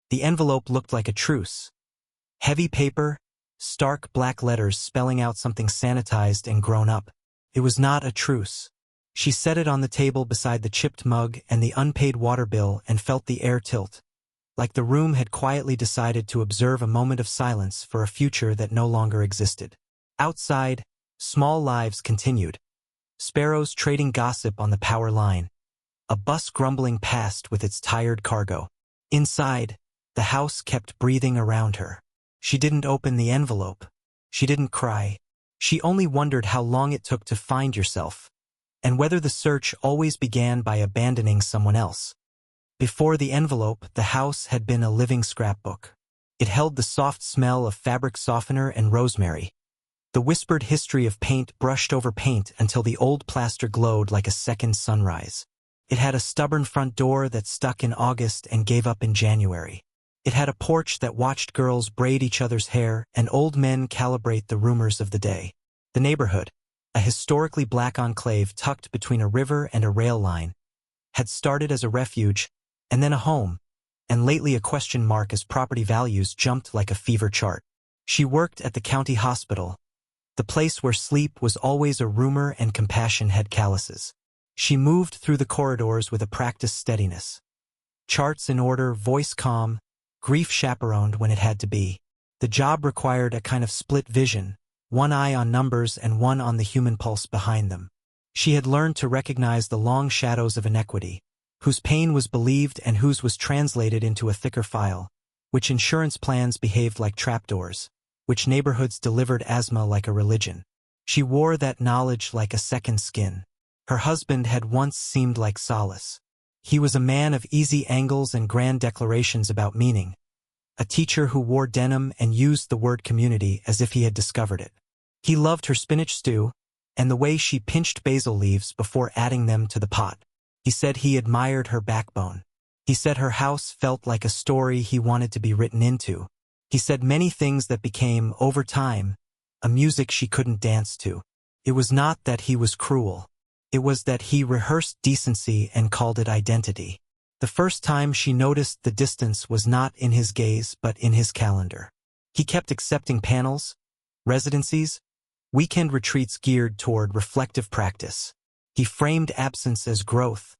The envelope looked like a truce. Heavy paper, stark black letters spelling out something sanitized and grown up. It was not a truce. She set it on the table beside the chipped mug and the unpaid water bill and felt the air tilt, like the room had quietly decided to observe a moment of silence for a future that no longer existed. Outside, small lives continued. Sparrows trading gossip on the power line. A bus grumbling past with its tired cargo. Inside, the house kept breathing around her. She didn't open the envelope. She didn't cry. She only wondered how long it took to find yourself, and whether the search always began by abandoning someone else. Before the envelope, the house had been a living scrapbook. It held the soft smell of fabric softener and rosemary. The whispered history of paint brushed over paint until the old plaster glowed like a second sunrise. It had a stubborn front door that stuck in August and gave up in January. It had a porch that watched girls braid each other's hair and old men calibrate the rumors of the day. The neighborhood, a historically black enclave tucked between a river and a rail line, had started as a refuge, and then a home, and lately a question mark as property values jumped like a fever chart. She worked at the county hospital, the place where sleep was always a rumor and compassion had calluses. She moved through the corridors with a practiced steadiness. Charts in order, voice calm, grief chaperoned when it had to be. The job required a kind of split vision, one eye on numbers and one on the human pulse behind them. She had learned to recognize the long shadows of inequity, whose pain was believed and whose was translated into a thicker file, which insurance plans behaved like trapdoors, which neighborhoods delivered asthma like a religion. She wore that knowledge like a second skin. Her husband had once seemed like solace. He was a man of easy angles and grand declarations about meaning, a teacher who wore denim and used the word community as if he had discovered it. He loved her spinach stew and the way she pinched basil leaves before adding them to the pot. He said he admired her backbone. He said her house felt like a story he wanted to be written into. He said many things that became, over time, a music she couldn't dance to. It was not that he was cruel. It was that he rehearsed decency and called it identity. The first time she noticed the distance was not in his gaze but in his calendar. He kept accepting panels, residencies, weekend retreats geared toward reflective practice. He framed absence as growth,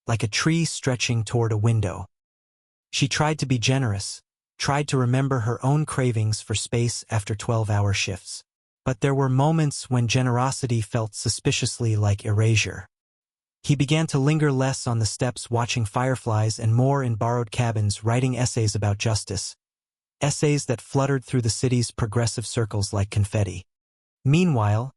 like a tree stretching toward a window. She tried to be generous, tried to remember her own cravings for space after 12-hour shifts. But there were moments when generosity felt suspiciously like erasure. He began to linger less on the steps watching fireflies and more in borrowed cabins writing essays about justice, essays that fluttered through the city's progressive circles like confetti. Meanwhile,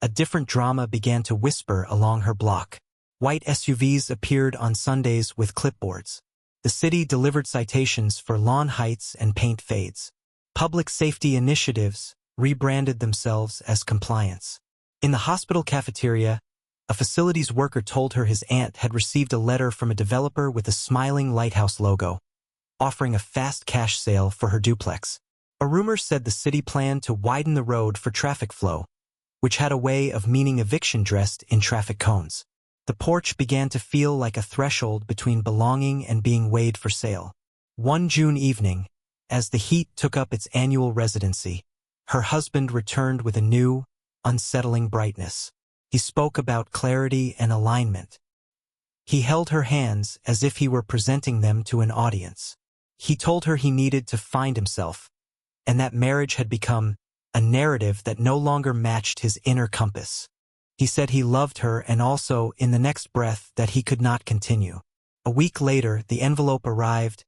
a different drama began to whisper along her block. White SUVs appeared on Sundays with clipboards. The city delivered citations for lawn heights and paint fades. Public safety initiatives rebranded themselves as compliance. In the hospital cafeteria, a facilities worker told her his aunt had received a letter from a developer with a smiling lighthouse logo, offering a fast cash sale for her duplex. A rumor said the city planned to widen the road for traffic flow, which had a way of meaning eviction dressed in traffic cones. The porch began to feel like a threshold between belonging and being weighed for sale. One June evening, as the heat took up its annual residency, her husband returned with a new, unsettling brightness. He spoke about clarity and alignment. He held her hands as if he were presenting them to an audience. He told her he needed to find himself, and that marriage had become a narrative that no longer matched his inner compass. He said he loved her and also, in the next breath, that he could not continue. A week later, the envelope arrived,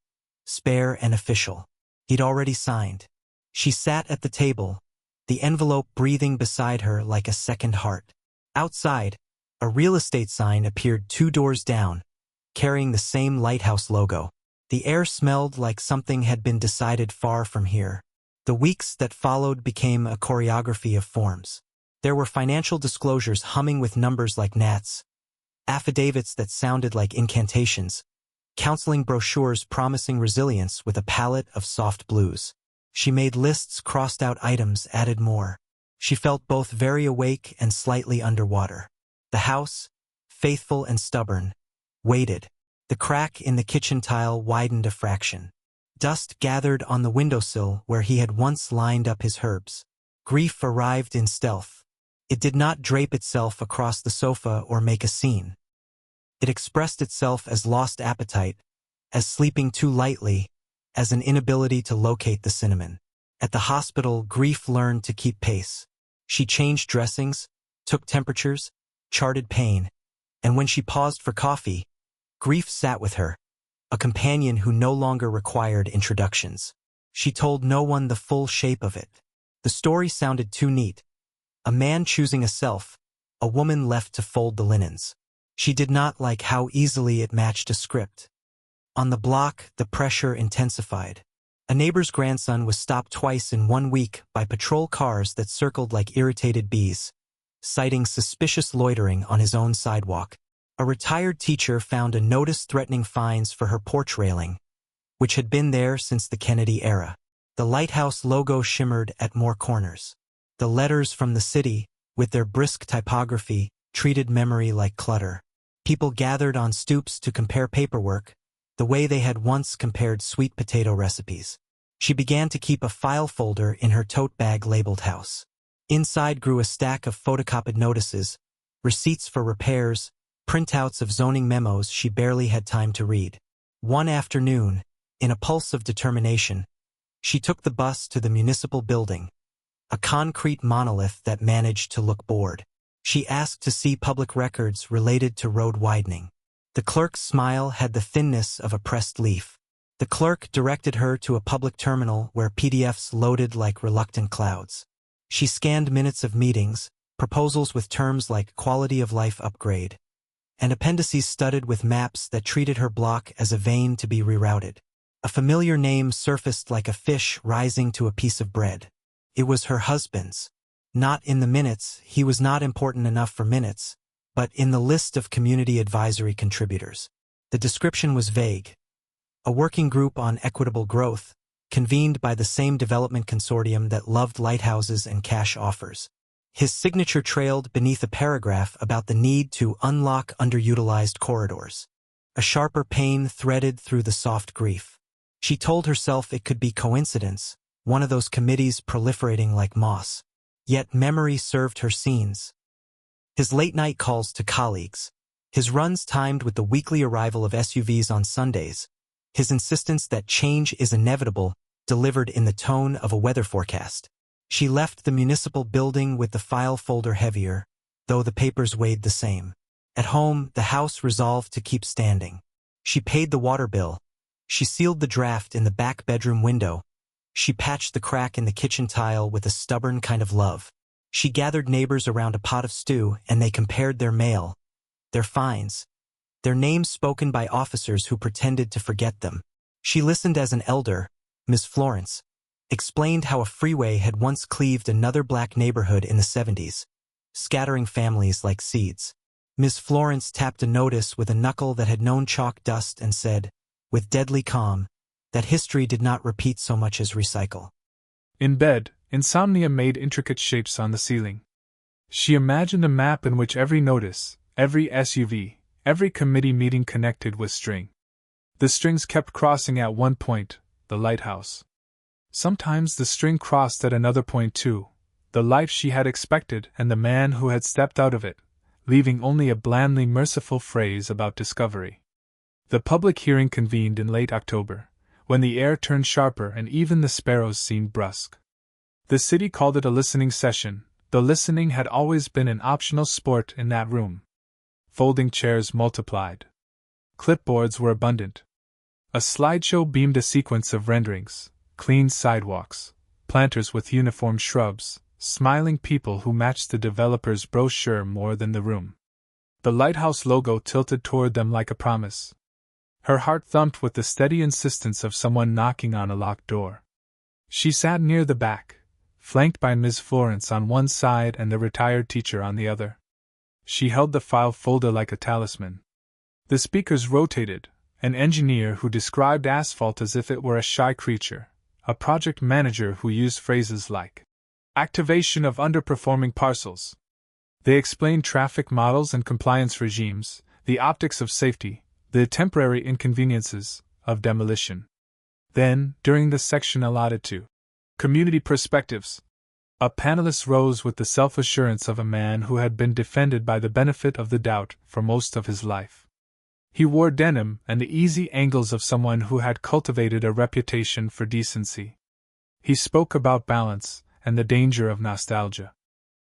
spare and official. He'd already signed. She sat at the table, the envelope breathing beside her like a second heart. Outside, a real estate sign appeared 2 doors down, carrying the same lighthouse logo. The air smelled like something had been decided far from here. The weeks that followed became a choreography of forms. There were financial disclosures humming with numbers like gnats, affidavits that sounded like incantations, counseling brochures promising resilience with a palette of soft blues. She made lists, crossed out items, added more. She felt both very awake and slightly underwater. The house, faithful and stubborn, waited. The crack in the kitchen tile widened a fraction. Dust gathered on the windowsill where he had once lined up his herbs. Grief arrived in stealth. It did not drape itself across the sofa or make a scene. It expressed itself as lost appetite, as sleeping too lightly, as an inability to locate the cinnamon. At the hospital, grief learned to keep pace. She changed dressings, took temperatures, charted pain, and when she paused for coffee, grief sat with her, a companion who no longer required introductions. She told no one the full shape of it. The story sounded too neat. A man choosing a self, a woman left to fold the linens. She did not like how easily it matched a script. On the block, the pressure intensified. A neighbor's grandson was stopped twice in 1 week by patrol cars that circled like irritated bees, citing suspicious loitering on his own sidewalk. A retired teacher found a notice threatening fines for her porch railing, which had been there since the Kennedy era. The lighthouse logo shimmered at more corners. The letters from the city, with their brisk typography, treated memory like clutter. People gathered on stoops to compare paperwork, the way they had once compared sweet potato recipes. She began to keep a file folder in her tote bag labeled house. Inside grew a stack of photocopied notices, receipts for repairs, printouts of zoning memos she barely had time to read. One afternoon, in a pulse of determination, she took the bus to the municipal building, a concrete monolith that managed to look bored. She asked to see public records related to road widening. The clerk's smile had the thinness of a pressed leaf. The clerk directed her to a public terminal where PDFs loaded like reluctant clouds. She scanned minutes of meetings, proposals with terms like quality of life upgrade, and appendices studded with maps that treated her block as a vein to be rerouted. A familiar name surfaced like a fish rising to a piece of bread. It was her husband's. Not in the minutes, he was not important enough for minutes, but in the list of community advisory contributors. The description was vague. A working group on equitable growth, convened by the same development consortium that loved lighthouses and cash offers. His signature trailed beneath a paragraph about the need to unlock underutilized corridors. A sharper pain threaded through the soft grief. She told herself it could be coincidence, one of those committees proliferating like moss. Yet memory served her scenes. His late-night calls to colleagues, his runs timed with the weekly arrival of SUVs on Sundays, his insistence that change is inevitable, delivered in the tone of a weather forecast. She left the municipal building with the file folder heavier, though the papers weighed the same. At home, the house resolved to keep standing. She paid the water bill. She sealed the draft in the back bedroom window. She patched the crack in the kitchen tile with a stubborn kind of love. She gathered neighbors around a pot of stew, and they compared their mail, their fines, their names spoken by officers who pretended to forget them. She listened as an elder, Miss Florence, explained how a freeway had once cleaved another black neighborhood in the 70s, scattering families like seeds. Miss Florence tapped a notice with a knuckle that had known chalk dust and said, with deadly calm, that history did not repeat so much as recycle. In bed, insomnia made intricate shapes on the ceiling. She imagined a map in which every notice, every SUV, every committee meeting connected with string. The strings kept crossing at one point, the lighthouse. Sometimes the string crossed at another point too, the life she had expected and the man who had stepped out of it, leaving only a blandly merciful phrase about discovery. The public hearing convened in late October, when the air turned sharper and even the sparrows seemed brusque. The city called it a listening session, though listening had always been an optional sport in that room. Folding chairs multiplied. Clipboards were abundant. A slideshow beamed a sequence of renderings, clean sidewalks, planters with uniform shrubs, smiling people who matched the developer's brochure more than the room. The lighthouse logo tilted toward them like a promise. Her heart thumped with the steady insistence of someone knocking on a locked door. She sat near the back, flanked by Miss Florence on one side and the retired teacher on the other. She held the file folder like a talisman. The speakers rotated, an engineer who described asphalt as if it were a shy creature, a project manager who used phrases like activation of underperforming parcels. They explained traffic models and compliance regimes, the optics of safety, the temporary inconveniences of demolition. Then, during the section allotted to community perspectives, a panelist rose with the self-assurance of a man who had been defended by the benefit of the doubt for most of his life. He wore denim and the easy angles of someone who had cultivated a reputation for decency. He spoke about balance and the danger of nostalgia.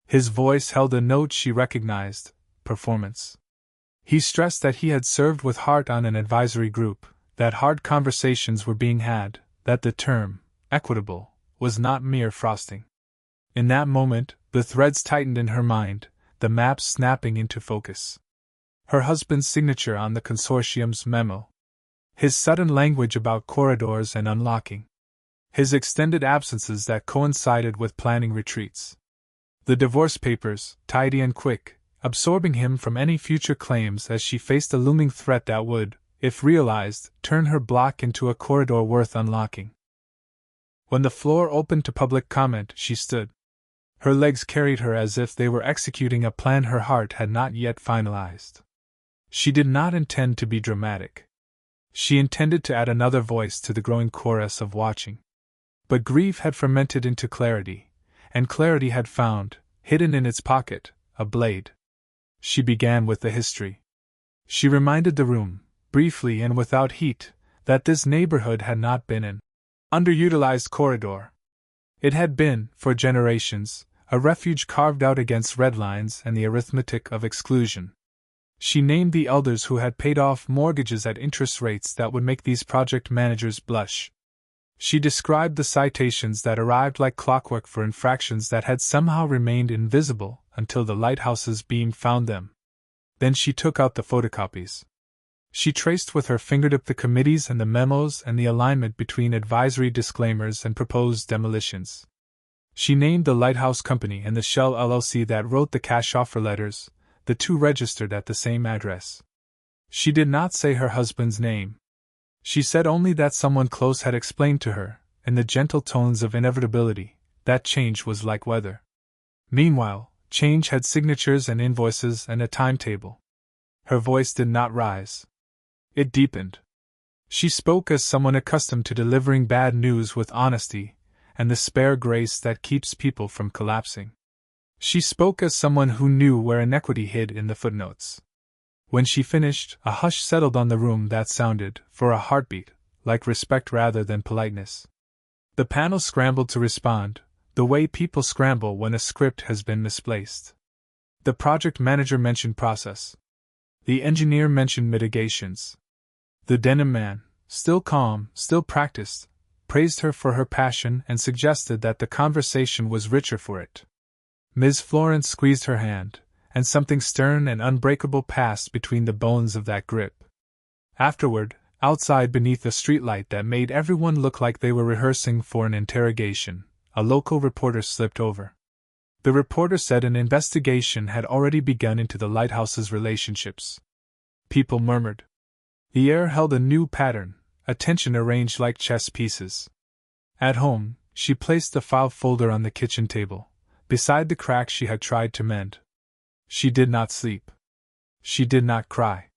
His voice held a note she recognized: performance. He stressed that he had served with heart on an advisory group, that hard conversations were being had, that the term, equitable, was not mere frosting. In that moment, the threads tightened in her mind, the maps snapping into focus. Her husband's signature on the consortium's memo. His sudden language about corridors and unlocking. His extended absences that coincided with planning retreats. The divorce papers, tidy and quick, absorbing him from any future claims as she faced a looming threat that would, if realized, turn her block into a corridor worth unlocking. When the floor opened to public comment, she stood. Her legs carried her as if they were executing a plan her heart had not yet finalized. She did not intend to be dramatic. She intended to add another voice to the growing chorus of watching. But grief had fermented into clarity, and clarity had found, hidden in its pocket, a blade. She began with the history. She reminded the room, briefly and without heat, that this neighborhood had not been an underutilized corridor. It had been, for generations, a refuge carved out against red lines and the arithmetic of exclusion. She named the elders who had paid off mortgages at interest rates that would make these project managers blush. She described the citations that arrived like clockwork for infractions that had somehow remained invisible until the lighthouse's beam found them. Then she took out the photocopies. She traced with her fingertip the committees and the memos and the alignment between advisory disclaimers and proposed demolitions. She named the Lighthouse Company and the Shell LLC that wrote the cash offer letters, the two registered at the same address. She did not say her husband's name. She said only that someone close had explained to her, in the gentle tones of inevitability, that change was like weather. Meanwhile, change had signatures and invoices and a timetable. Her voice did not rise. It deepened. She spoke as someone accustomed to delivering bad news with honesty and the spare grace that keeps people from collapsing. She spoke as someone who knew where inequity hid in the footnotes. When she finished, a hush settled on the room that sounded, for a heartbeat, like respect rather than politeness. The panel scrambled to respond, the way people scramble when a script has been misplaced. The project manager mentioned process. The engineer mentioned mitigations. The denim man, still calm, still practiced, praised her for her passion and suggested that the conversation was richer for it. Ms. Florence squeezed her hand, and something stern and unbreakable passed between the bones of that grip. Afterward, outside beneath a streetlight that made everyone look like they were rehearsing for an interrogation, a local reporter slipped over. The reporter said an investigation had already begun into the lighthouse's relationships. People murmured. The air held a new pattern, attention arranged like chess pieces. At home, she placed the file folder on the kitchen table, beside the crack she had tried to mend. She did not sleep. She did not cry.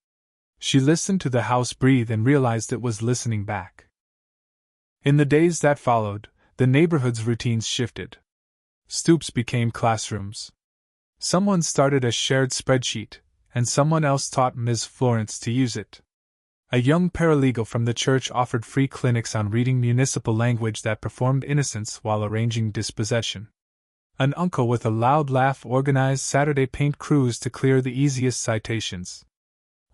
She listened to the house breathe and realized it was listening back. In the days that followed, the neighborhood's routines shifted. Stoops became classrooms. Someone started a shared spreadsheet, and someone else taught Ms. Florence to use it. A young paralegal from the church offered free clinics on reading municipal language that performed innocence while arranging dispossession. An uncle with a loud laugh organized Saturday paint crews to clear the easiest citations.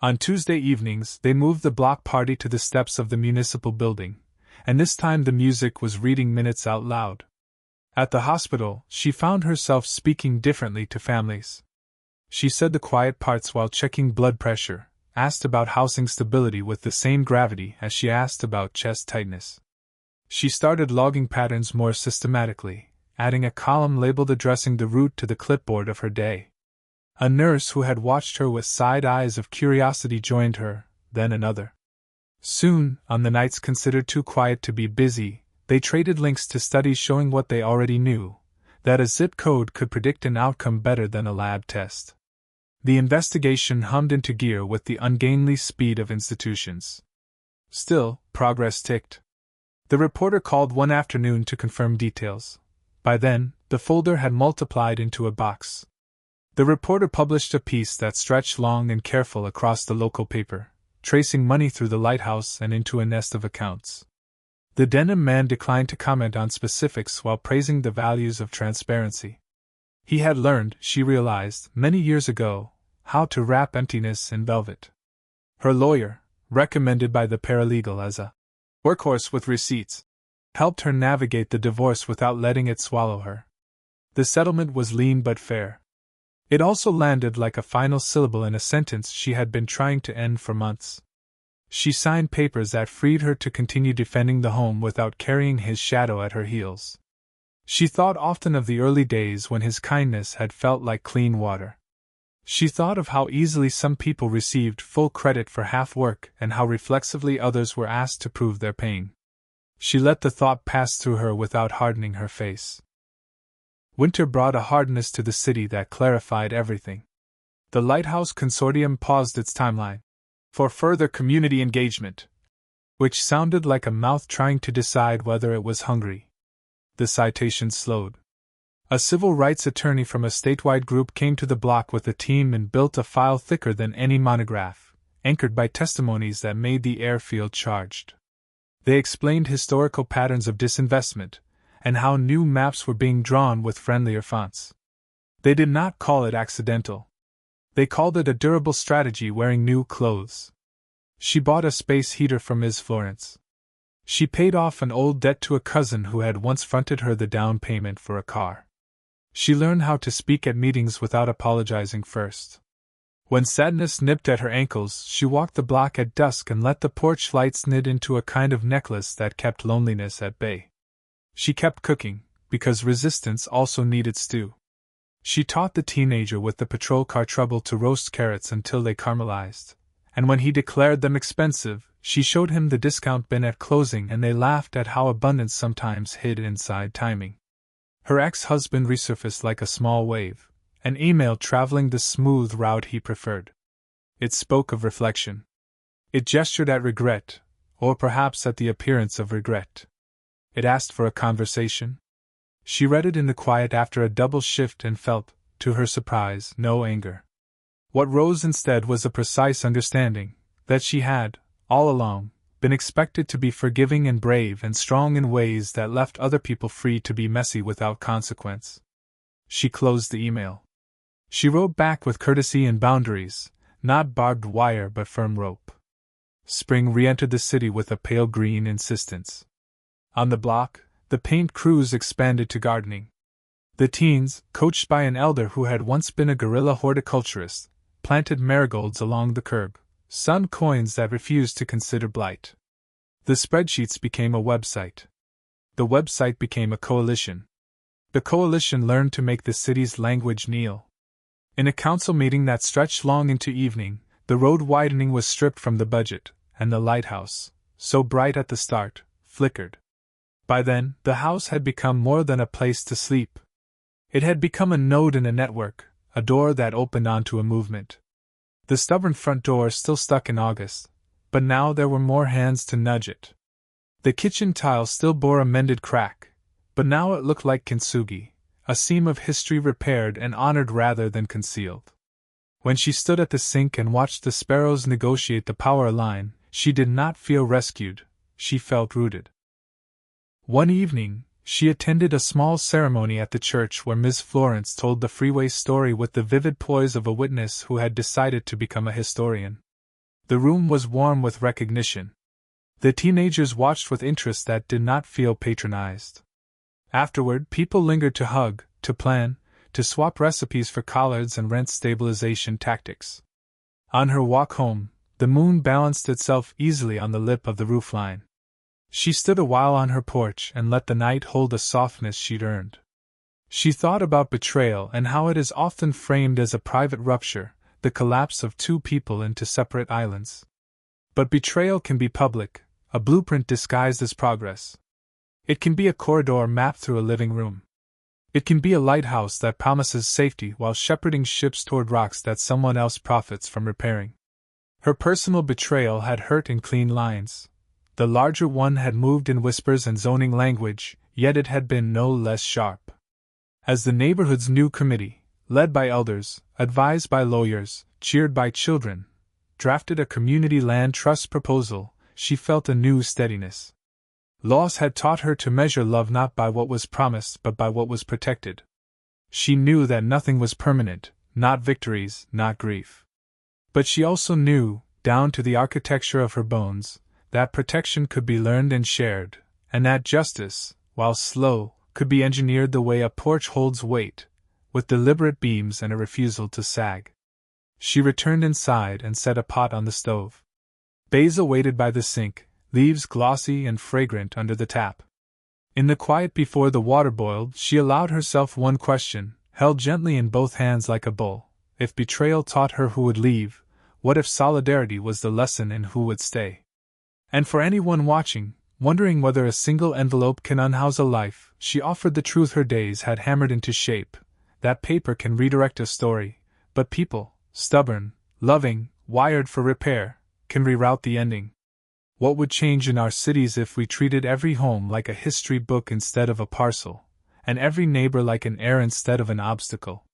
On Tuesday evenings, they moved the block party to the steps of the municipal building, and this time the music was reading minutes out loud. At the hospital, she found herself speaking differently to families. She said the quiet parts while checking blood pressure, asked about housing stability with the same gravity as she asked about chest tightness. She started logging patterns more systematically, adding a column labeled addressing the route to the clipboard of her day. A nurse who had watched her with side eyes of curiosity joined her, then another. Soon, on the nights considered too quiet to be busy, they traded links to studies showing what they already knew, that a zip code could predict an outcome better than a lab test. The investigation hummed into gear with the ungainly speed of institutions. Still, progress ticked. The reporter called one afternoon to confirm details. By then, the folder had multiplied into a box. The reporter published a piece that stretched long and careful across the local paper, tracing money through the lighthouse and into a nest of accounts. The denim man declined to comment on specifics while praising the values of transparency. He had learned, she realized, many years ago, how to wrap emptiness in velvet. Her lawyer, recommended by the paralegal as a workhorse with receipts, helped her navigate the divorce without letting it swallow her. The settlement was lean but fair. It also landed like a final syllable in a sentence she had been trying to end for months. She signed papers that freed her to continue defending the home without carrying his shadow at her heels. She thought often of the early days when his kindness had felt like clean water. She thought of how easily some people received full credit for half work and how reflexively others were asked to prove their pain. She let the thought pass through her without hardening her face. Winter brought a hardness to the city that clarified everything. The Lighthouse Consortium paused its timeline for further community engagement, which sounded like a mouth trying to decide whether it was hungry. The citation slowed. A civil rights attorney from a statewide group came to the block with a team and built a file thicker than any monograph, anchored by testimonies that made the air feel charged. They explained historical patterns of disinvestment, and how new maps were being drawn with friendlier fonts. They did not call it accidental. They called it a durable strategy wearing new clothes. She bought a space heater from Ms. Florence. She paid off an old debt to a cousin who had once fronted her the down payment for a car. She learned how to speak at meetings without apologizing first. When sadness nipped at her ankles, she walked the block at dusk and let the porch lights knit into a kind of necklace that kept loneliness at bay. She kept cooking, because resistance also needed stew. She taught the teenager with the patrol car trouble to roast carrots until they caramelized, and when he declared them expensive, she showed him the discount bin at closing and they laughed at how abundance sometimes hid inside timing. Her ex-husband resurfaced like a small wave, an email traveling the smooth route he preferred. It spoke of reflection. It gestured at regret, or perhaps at the appearance of regret. It asked for a conversation. She read it in the quiet after a double shift and felt, to her surprise, no anger. What rose instead was a precise understanding that she had, all along, been expected to be forgiving and brave and strong in ways that left other people free to be messy without consequence. She closed the email. She wrote back with courtesy and boundaries, not barbed wire but firm rope. Spring re-entered the city with a pale green insistence. On the block, the paint crews expanded to gardening. The teens, coached by an elder who had once been a guerrilla horticulturist, planted marigolds along the curb, sun coins that refused to consider blight. The spreadsheets became a website. The website became a coalition. The coalition learned to make the city's language kneel. In a council meeting that stretched long into evening, the road widening was stripped from the budget, and the lighthouse, so bright at the start, flickered. By then, the house had become more than a place to sleep. It had become a node in a network, a door that opened onto a movement. The stubborn front door still stuck in August, but now there were more hands to nudge it. The kitchen tile still bore a mended crack, but now it looked like kintsugi, a seam of history repaired and honored rather than concealed. When she stood at the sink and watched the sparrows negotiate the power line, she did not feel rescued, she felt rooted. One evening, she attended a small ceremony at the church where Miss Florence told the freeway story with the vivid poise of a witness who had decided to become a historian. The room was warm with recognition. The teenagers watched with interest that did not feel patronized. Afterward, people lingered to hug, to plan, to swap recipes for collards and rent stabilization tactics. On her walk home, the moon balanced itself easily on the lip of the roofline. She stood a while on her porch and let the night hold a softness she'd earned. She thought about betrayal and how it is often framed as a private rupture, the collapse of two people into separate islands. But betrayal can be public, a blueprint disguised as progress. It can be a corridor mapped through a living room. It can be a lighthouse that promises safety while shepherding ships toward rocks that someone else profits from repairing. Her personal betrayal had hurt in clean lines. The larger one had moved in whispers and zoning language, yet it had been no less sharp. As the neighborhood's new committee, led by elders, advised by lawyers, cheered by children, drafted a community land trust proposal, she felt a new steadiness. Laws had taught her to measure love not by what was promised but by what was protected. She knew that nothing was permanent, not victories, not grief. But she also knew, down to the architecture of her bones, that protection could be learned and shared, and that justice, while slow, could be engineered the way a porch holds weight, with deliberate beams and a refusal to sag. She returned inside and set a pot on the stove. Basil waited by the sink, leaves glossy and fragrant under the tap. In the quiet before the water boiled, she allowed herself one question, held gently in both hands like a bowl. If betrayal taught her who would leave, what if solidarity was the lesson in who would stay? And for anyone watching, wondering whether a single envelope can unhouse a life, she offered the truth her days had hammered into shape. That paper can redirect a story, but people, stubborn, loving, wired for repair, can reroute the ending. What would change in our cities if we treated every home like a history book instead of a parcel, and every neighbor like an heir instead of an obstacle?